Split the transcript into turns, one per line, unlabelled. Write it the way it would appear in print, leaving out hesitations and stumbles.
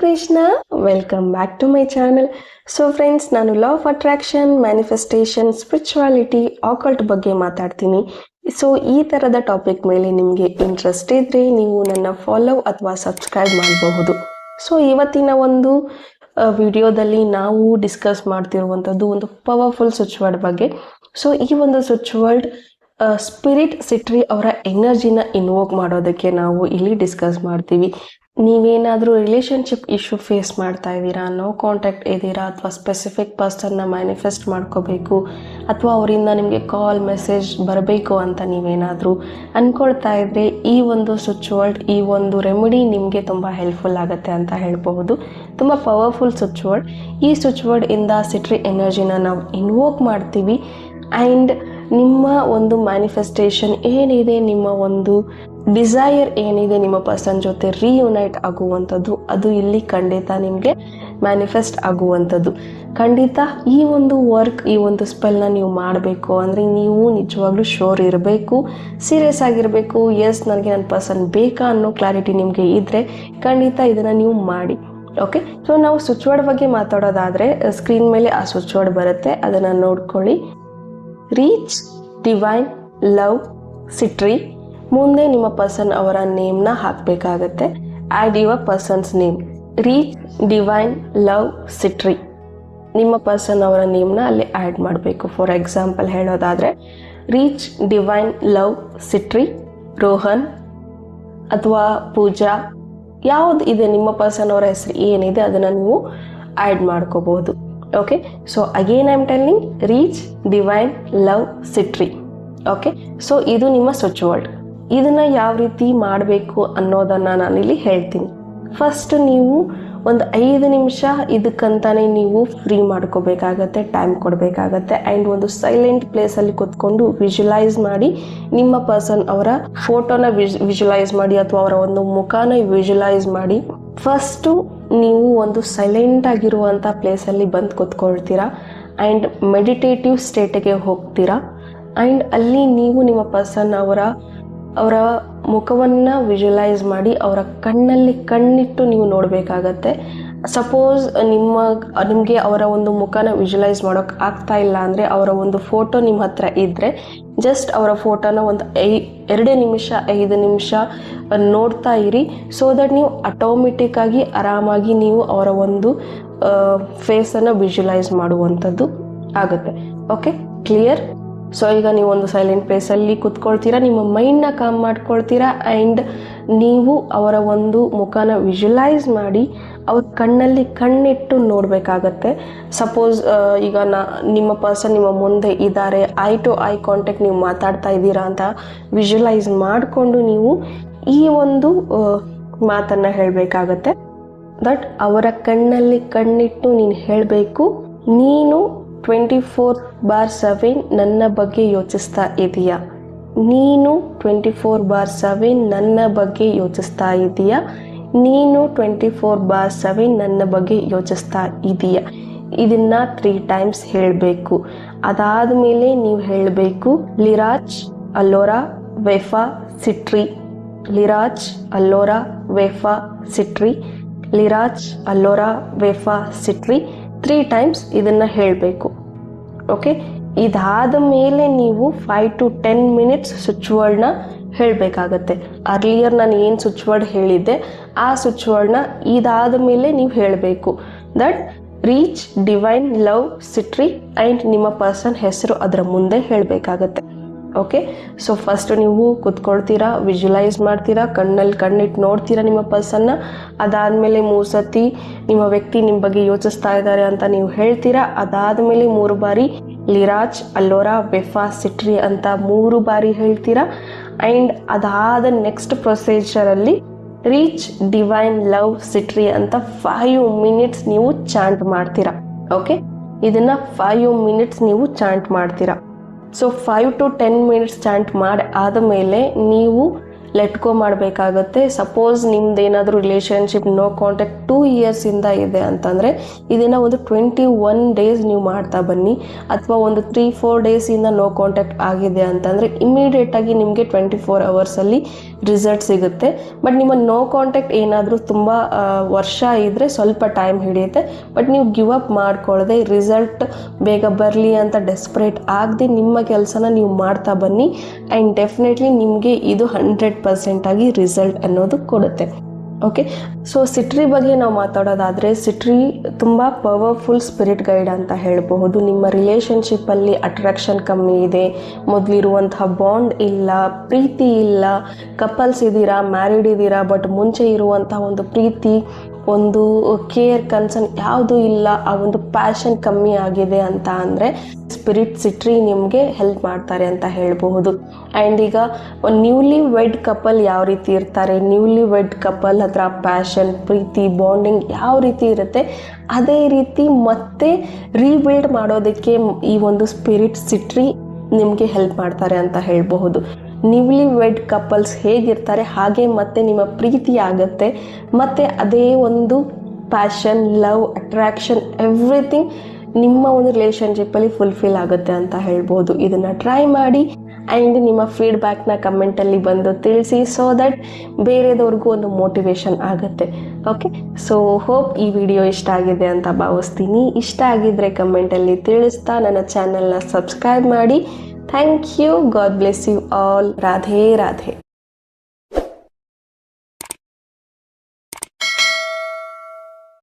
Krishna, welcome back to my channel. So friends, ನಾನು law of attraction, manifestation, spirituality, occult ಬಗ್ಗೆ ಮಾತಾಡ್ತೀನಿ. So ಈ ಥರದ ಟಾಪಿಕ್ ಮೇಲೆ ನಿಮಗೆ ಇಂಟ್ರೆಸ್ಟ್ ಇದ್ದರೆ ನೀವು ನನ್ನ ಫಾಲೋ ಅಥವಾ ಸಬ್ಸ್ಕ್ರೈಬ್ ಮಾಡಬಹುದು. ಸೊ ಇವತ್ತಿನ ಒಂದು ವಿಡಿಯೋದಲ್ಲಿ ನಾವು ಡಿಸ್ಕಸ್ ಮಾಡ್ತಿರುವಂಥದ್ದು ಒಂದು ಪವರ್ಫುಲ್ ಸ್ವಿಚ್ ವರ್ಡ್ ಬಗ್ಗೆ. ಸೊ ಈ ಒಂದು ಸ್ವಿಚ್ ವರ್ಡ್ ಸ್ಪಿರಿಟ್ ಸಿಟ್ರಿ ಅವರ ಎನರ್ಜಿನ ಇನ್ವೋಕ್ ಮಾಡೋದಕ್ಕೆ ನಾವು ಇಲ್ಲಿ ಡಿಸ್ಕಸ್ ಮಾಡ್ತೀವಿ. ನೀವೇನಾದರೂ ರಿಲೇಷನ್ಶಿಪ್ ಇಶ್ಯೂ ಫೇಸ್ ಮಾಡ್ತಾ ಇದ್ದೀರಾ, ನೋ ಕಾಂಟ್ಯಾಕ್ಟ್ ಇದ್ದೀರಾ, ಅಥವಾ ಸ್ಪೆಸಿಫಿಕ್ ಪರ್ಸನ್ನ ಮ್ಯಾನಿಫೆಸ್ಟ್ ಮಾಡ್ಕೋಬೇಕು, ಅಥವಾ ಅವರಿಂದ ನಿಮಗೆ ಕಾಲ್ ಮೆಸೇಜ್ ಬರಬೇಕು ಅಂತ ನೀವೇನಾದರೂ ಅಂದ್ಕೊಳ್ತಾ ಇದ್ದರೆ ಈ ಒಂದು ಸ್ವಿಚ್ ವರ್ಡ್, ಈ ಒಂದು ರೆಮಿಡಿ ನಿಮಗೆ ತುಂಬ ಹೆಲ್ಪ್ಫುಲ್ ಆಗುತ್ತೆ ಅಂತ ಹೇಳ್ಬಹುದು. ತುಂಬ ಪವರ್ಫುಲ್ ಸ್ವಿಚ್ ವರ್ಡ್. ಈ ಸ್ವಿಚ್ ವರ್ಡ್ ಇಂದ ಸಿಟ್ರಿ ಎನರ್ಜಿನ ನಾವು ಇನ್ವೋಕ್ ಮಾಡ್ತೀವಿ. ಆ್ಯಂಡ್ ನಿಮ್ಮ ಒಂದು ಮ್ಯಾನಿಫೆಸ್ಟೇಷನ್ ಏನಿದೆ, ನಿಮ್ಮ ಒಂದು ಡಿಸೈರ್ ಏನಿದೆ ನಿಮ್ಮ ಪರ್ಸನ್ ಜೊತೆ ರೀಯುನೈಟ್ ಆಗುವಂಥದ್ದು, ಅದು ಇಲ್ಲಿ ಖಂಡಿತ ನಿಮಗೆ ಮ್ಯಾನಿಫೆಸ್ಟ್ ಆಗುವಂಥದ್ದು. ಖಂಡಿತ ಈ ಒಂದು ವರ್ಕ್, ಈ ಒಂದು ಸ್ಪೆಲ್ನ ನೀವು ಮಾಡಬೇಕು ಅಂದರೆ ನೀವು ನಿಜವಾಗ್ಲೂ ಶೋರ್ ಇರಬೇಕು, ಸೀರಿಯಸ್ ಆಗಿರಬೇಕು. ಎಸ್, ನನಗೆ ನನ್ನ ಪರ್ಸನ್ ಬೇಕಾ ಅನ್ನೋ ಕ್ಲಾರಿಟಿ ನಿಮಗೆ ಇದ್ದರೆ ಖಂಡಿತ ಇದನ್ನು ನೀವು ಮಾಡಿ. ಓಕೆ, ಸೊ ನಾವು ಸ್ವಿಚ್ ವರ್ಡ್ ಬಗ್ಗೆ ಮಾತಾಡೋದಾದರೆ ಸ್ಕ್ರೀನ್ ಮೇಲೆ ಆ ಸ್ವಿಚ್ ವರ್ಡ್ ಬರುತ್ತೆ, ಅದನ್ನು ನೋಡ್ಕೊಳ್ಳಿ. Reach, divine, love, Sitri. ಮುಂದೆ ನಿಮ್ಮ ಪರ್ಸನ್ ಅವರ ನೇಮ್ನ ಹಾಕಬೇಕಾಗತ್ತೆ. Add your person's name. Reach, divine, love, Sitri. ನಿಮ್ಮ ಪರ್ಸನ್ ಅವರ ನೇಮ್ನ ಅಲ್ಲಿ ಆ್ಯಡ್ ಮಾಡಬೇಕು. ಫಾರ್ ಎಕ್ಸಾಂಪಲ್ ಹೇಳೋದಾದರೆ reach, divine, love, Sitri, Rohan ಅಥವಾ ಪೂಜಾ, ಯಾವುದು ಇದೆ ನಿಮ್ಮ ಪರ್ಸನ್ ಅವರ ಹೆಸರು ಏನಿದೆ ಅದನ್ನು ನೀವು ಆ್ಯಡ್ ಮಾಡ್ಕೋಬಹುದು. Okay, so again I am telling reach, divine, love, Sitri. Okay, so ಇದು ನಿಮ್ಮ ಸ್ವಿಚ್ ವರ್ಡ್. ಇದನ್ನು ಯಾವ ರೀತಿ ಮಾಡಬೇಕು ಅನ್ನೋದನ್ನು ನಾನಿಲ್ಲಿ ಹೇಳ್ತೀನಿ. ಫಸ್ಟ್ ನೀವು ಒಂದು 5 ನಿಮಿಷ ಇದಕ್ಕಂತಾನೆ ನೀವು ಫ್ರೀ ಮಾಡ್ಕೋಬೇಕಾಗತ್ತೆ, ಟೈಮ್ ಕೊಡಬೇಕಾಗತ್ತೆ. ಆ್ಯಂಡ್ ಒಂದು ಸೈಲೆಂಟ್ ಪ್ಲೇಸಲ್ಲಿ ಕೂತ್ಕೊಂಡು ವಿಜುವಲೈಸ್ ಮಾಡಿ, ನಿಮ್ಮ ಪರ್ಸನ್ ಅವರ ಫೋಟೋನ ವಿಜುವಲೈಸ್ ಮಾಡಿ ಅಥವಾ ಅವರ ಒಂದು ಮುಖಾನ ವಿಜುವಲೈಸ್ ಮಾಡಿ. ಫಸ್ಟು ನೀವು ಒಂದು ಸೈಲೆಂಟ್ ಆಗಿರುವಂಥ ಪ್ಲೇಸಲ್ಲಿ ಬಂದು ಕೂತ್ಕೊಳ್ತೀರಾ ಆ್ಯಂಡ್ ಮೆಡಿಟೇಟಿವ್ ಸ್ಟೇಟಿಗೆ ಹೋಗ್ತೀರಾ. ಆ್ಯಂಡ್ ಅಲ್ಲಿ ನೀವು ನಿಮ್ಮ ಪರ್ಸನ್ ಅವರ ಮುಖವನ್ನು ವಿಜುವಲೈಸ್ ಮಾಡಿ ಅವರ ಕಣ್ಣಲ್ಲಿ ಕಣ್ಣಿಟ್ಟು ನೀವು ನೋಡಬೇಕಾಗತ್ತೆ. ಸಪೋಸ್ ನಿಮಗೆ ಅವರ ಒಂದು ಮುಖನ ವಿಜುವಲೈಸ್ ಮಾಡೋಕ್ಕೆ ಆಗ್ತಾ ಇಲ್ಲ ಅಂದರೆ ಅವರ ಒಂದು ಫೋಟೋ ನಿಮ್ಮ ಹತ್ರ ಇದ್ದರೆ ಜಸ್ಟ್ ಅವರ ಫೋಟೋನ ಒಂದು 2 ನಿಮಿಷ 5 ನಿಮಿಷ ನೋಡ್ತಾ ಇರಿ. ಸೊ ದಟ್ ನೀವು ಆಟೋಮೆಟಿಕ್ಕಾಗಿ ಆರಾಮಾಗಿ ನೀವು ಅವರ ಒಂದು ಫೇಸನ್ನು ವಿಜುವಲೈಸ್ ಮಾಡುವಂಥದ್ದು ಆಗುತ್ತೆ. Okay, clear? ಸೊ ಈಗ ನೀವು ಒಂದು ಸೈಲೆಂಟ್ ಪ್ಲೇಸಲ್ಲಿ ಕೂತ್ಕೊಳ್ತೀರಾ, ನಿಮ್ಮ ಮೈಂಡ್ನ ಕಾಮ್ ಮಾಡ್ಕೊಳ್ತೀರಾ ಆ್ಯಂಡ್ ನೀವು ಅವರ ಒಂದು ಮುಖನ ವಿಜುವಲೈಸ್ ಮಾಡಿ ಅವ್ರ ಕಣ್ಣಲ್ಲಿ ಕಣ್ಣಿಟ್ಟು ನೋಡಬೇಕಾಗತ್ತೆ. ಸಪೋಸ್ ಈಗ ನಿಮ್ಮ ಪರ್ಸನ್ ನಿಮ್ಮ ಮುಂದೆ ಇದ್ದಾರೆ, ಐ ಟು ಐ ಕಾಂಟ್ಯಾಕ್ಟ್ ನೀವು ಮಾತಾಡ್ತಾ ಇದ್ದೀರಾ ಅಂತ ವಿಜುವಲೈಸ್ ಮಾಡಿಕೊಂಡು ನೀವು ಈ ಒಂದು ಮಾತನ್ನು ಹೇಳಬೇಕಾಗತ್ತೆ. ದಟ್ ಅವರ ಕಣ್ಣಲ್ಲಿ ಕಣ್ಣಿಟ್ಟು ನೀನು ಹೇಳಬೇಕು, ನೀನು 24/7 ನನ್ನ ಬಗ್ಗೆ ಯೋಚಿಸ್ತಾ ಇದೆಯಾ, ನೀನು 24/7 ನನ್ನ ಬಗ್ಗೆ ಯೋಚಿಸ್ತಾ ಇದೆಯಾ, ನೀನು 24/7 ನನ್ನ ಬಗ್ಗೆ ಯೋಚಿಸ್ತಾ ಇದೆಯಾ. ಇದನ್ನು 3 ಟೈಮ್ಸ್ ಹೇಳಬೇಕು. ಅದಾದಮೇಲೆ ನೀವು ಹೇಳಬೇಕು ಲಿರಾಜ್, ಅಲ್ಲೋರಾ, ವೆಫಾ, ಸಿಟ್ರಿ. ಲಿರಾಜ್, ಅಲ್ಲೋರಾ, ವೆಫಾ, ಸಿಟ್ರಿ. ಲಿರಾಜ್, ಅಲ್ಲೋರಾ, ವೆಫಾ, ಸಿಟ್ರಿ. 3 ಟೈಮ್ಸ್ ಇದನ್ನು ಹೇಳಬೇಕು. ಓಕೆ, ಇದಾದ ಮೇಲೆ ನೀವು 5 to 10 ಮಿನಿಟ್ಸ್ ಸ್ವಿಚ್ ವರ್ಡ್ನ ಹೇಳಬೇಕಾಗತ್ತೆ. ಅರ್ಲಿಯರ್ ನಾನು ಏನು ಸ್ವಿಚ್ ವರ್ಡ್ ಹೇಳಿದ್ದೆ ಆ ಸ್ವಿಚ್ ವರ್ಡ್ನ ಇದಾದ ಮೇಲೆ ನೀವು ಹೇಳಬೇಕು. That reach, divine, love, Sitri and ನಿಮ್ಮ ಪರ್ಸನ್ ಹೆಸರು ಅದರ ಮುಂದೆ ಹೇಳಬೇಕಾಗತ್ತೆ. ಓಕೆ, ಸೊ ಫಸ್ಟ್ ನೀವು ಕೂತ್ಕೊಳ್ತೀರಾ, ವಿಜುವಲೈಸ್ ಮಾಡ್ತೀರಾ, ಕಣ್ಣಲ್ಲಿ ಕಣ್ಣಿಟ್ಟು ನೋಡ್ತೀರಾ ನಿಮ್ಮ ಪರ್ಸನ್ನ. ಅದಾದಮೇಲೆ 3 ಸತಿ ನಿಮ್ಮ ವ್ಯಕ್ತಿ ನಿಮ್ಮ ಬಗ್ಗೆ ಯೋಚಿಸ್ತಾ ಇದ್ದಾರೆ ಅಂತ ನೀವು ಹೇಳ್ತೀರಾ. ಅದಾದಮೇಲೆ 3 ಬಾರಿ ಲಿರಾಜ್, ಅಲ್ಲೋರಾ, ವೆಫಾ, ಸಿಟ್ರಿ ಅಂತ 3 ಬಾರಿ ಹೇಳ್ತೀರಾ. ಆ್ಯಂಡ್ ಅದಾದ ನೆಕ್ಸ್ಟ್ ಪ್ರೊಸೀಜರಲ್ಲಿ ರೀಚ್, ಡಿವೈನ್, ಲವ್, ಸಿಟ್ರಿ ಅಂತ 5 ಮಿನಿಟ್ಸ್ ನೀವು ಚಾಂಟ್ ಮಾಡ್ತೀರಾ. ಓಕೆ, ಇದನ್ನು 5 ಮಿನಿಟ್ಸ್ ನೀವು ಚಾಂಟ್ ಮಾಡ್ತೀರಾ. ಸೊ 5 to 10 ಮಿನಿಟ್ಸ್ ಚಾಂಟ್ ಮಾಡಿ ಆದಮೇಲೆ ನೀವು ಲೆಟ್ ಗೋ ಮಾಡಬೇಕಾಗುತ್ತೆ. ಸಪೋಸ್ ನಿಮ್ದು ಏನಾದರೂ ರಿಲೇಷನ್ಶಿಪ್ ನೋ ಕಾಂಟ್ಯಾಕ್ಟ್ 2 ಇಯರ್ಸಿಂದ ಇದೆ ಅಂತಂದರೆ ಇದನ್ನು ಒಂದು 21 ಡೇಸ್ ನೀವು ಮಾಡ್ತಾ ಬನ್ನಿ. ಅಥವಾ ಒಂದು 3-4 ಡೇಸಿಂದ ನೋ ಕಾಂಟ್ಯಾಕ್ಟ್ ಆಗಿದೆ ಅಂತಂದರೆ ಇಮಿಡಿಯೇಟಾಗಿ ನಿಮಗೆ 24 ಅವರ್ಸಲ್ಲಿ ರಿಸಲ್ಟ್ ಸಿಗುತ್ತೆ. ಬಟ್ ನಿಮ್ಮ ನೋ ಕಾಂಟ್ಯಾಕ್ಟ್ ಏನಾದರೂ ತುಂಬ ವರ್ಷ ಇದ್ದರೆ ಸ್ವಲ್ಪ ಟೈಮ್ ಹಿಡಿಯುತ್ತೆ. ಬಟ್ ನೀವು ಗಿವ್ ಅಪ್ ಮಾಡ್ಕೊಳ್ಳದೆ ರಿಸಲ್ಟ್ ಬೇಗ ಬರಲಿ ಅಂತ ಡೆಸ್ಪರೇಟ್ ಆಗದೆ ನಿಮ್ಮ ಕೆಲಸನ ನೀವು ಮಾಡ್ತಾ ಬನ್ನಿ. ಆ್ಯಂಡ್ ಡೆಫಿನೆಟ್ಲಿ ನಿಮಗೆ ಇದು 100% ಆಗಿ ರಿಸಲ್ಟ್ ಅನ್ನೋದು ಕೊಡುತ್ತೆ. ಓಕೆ, ಸೊ ಸಿಟ್ರಿ ಬಗ್ಗೆ ನಾವು ಮಾತಾಡೋದಾದರೆ ಸಿಟ್ರಿ ತುಂಬ ಪವರ್ಫುಲ್ ಸ್ಪಿರಿಟ್ ಗೈಡ್ ಅಂತ ಹೇಳಬಹುದು. ನಿಮ್ಮ ರಿಲೇಷನ್ಶಿಪ್ಪಲ್ಲಿ ಅಟ್ರಾಕ್ಷನ್ ಕಮ್ಮಿ ಇದೆ, ಮೊದಲಿರುವಂತಹ ಬಾಂಡ್ ಇಲ್ಲ, ಪ್ರೀತಿ ಇಲ್ಲ, ಕಪಲ್ಸ್ ಇದ್ದೀರಾ, ಮ್ಯಾರಿಡ್ ಇದ್ದೀರಾ, ಬಟ್ ಮುಂಚೆ ಇರುವಂತಹ ಒಂದು ಪ್ರೀತಿ, ಒಂದು ಕೇರ್, ಕನ್ಸರ್ನ್ ಯಾವುದೂ ಇಲ್ಲ, ಆ ಒಂದು ಪ್ಯಾಷನ್ ಕಮ್ಮಿ ಆಗಿದೆ ಅಂತ ಅಂದರೆ ಸ್ಪಿರಿಟ್ ಸಿಟ್ರಿ ನಿಮಗೆ ಹೆಲ್ಪ್ ಮಾಡ್ತಾರೆ ಅಂತ ಹೇಳಬಹುದು. ಆ್ಯಂಡ್ ಈಗ ಒಂದು ನ್ಯೂಲಿ ವೆಡ್ ಕಪಲ್ ಯಾವ ರೀತಿ ಇರ್ತಾರೆ, ನ್ಯೂಲಿ ವೆಡ್ ಕಪಲ್ ಹತ್ರ ಪ್ಯಾಷನ್, ಪ್ರೀತಿ, ಬಾಂಡಿಂಗ್ ಯಾವ ರೀತಿ ಇರುತ್ತೆ, ಅದೇ ರೀತಿ ಮತ್ತೆ ರೀಬಿಲ್ಡ್ ಮಾಡೋದಕ್ಕೆ ಈ ಒಂದು ಸ್ಪಿರಿಟ್ ಸಿಟ್ರಿ ನಿಮಗೆ ಹೆಲ್ಪ್ ಮಾಡ್ತಾರೆ ಅಂತ ಹೇಳಬಹುದು. ನ್ಯೂಲಿ ವೆಡ್ ಕಪಲ್ಸ್ ಹೇಗಿರ್ತಾರೆ ಹಾಗೆ ಮತ್ತೆ ನಿಮ್ಮ ಪ್ರೀತಿ ಆಗುತ್ತೆ, ಮತ್ತು ಅದೇ ಒಂದು ಪ್ಯಾಷನ್, ಲವ್, ಅಟ್ರಾಕ್ಷನ್, ಎವ್ರಿಥಿಂಗ್ ನಿಮ್ಮ ಒಂದು ರಿಲೇಷನ್ಶಿಪ್ಪಲ್ಲಿ ಫುಲ್ಫಿಲ್ ಆಗುತ್ತೆ ಅಂತ ಹೇಳ್ಬೋದು. ಇದನ್ನು ಟ್ರೈ ಮಾಡಿ ಆ್ಯಂಡ್ ನಿಮ್ಮ ಫೀಡ್ಬ್ಯಾಕ್ನ ಕಮೆಂಟಲ್ಲಿ ಬಂದು ತಿಳಿಸಿ, ಸೊ ದಟ್ ಬೇರೆದವ್ರಿಗೂ ಒಂದು ಮೋಟಿವೇಶನ್ ಆಗುತ್ತೆ. ಓಕೆ, ಸೊ ಹೋಪ್ ಈ ವಿಡಿಯೋ ಇಷ್ಟ ಆಗಿದೆ ಅಂತ ಭಾವಿಸ್ತೀನಿ. ಇಷ್ಟ ಆಗಿದ್ದರೆ ಕಮೆಂಟಲ್ಲಿ ತಿಳಿಸ್ತಾ ನನ್ನ ಚಾನಲ್ನ ಸಬ್ಸ್ಕ್ರೈಬ್ ಮಾಡಿ. Thank you. God bless you all. Radhe Radhe.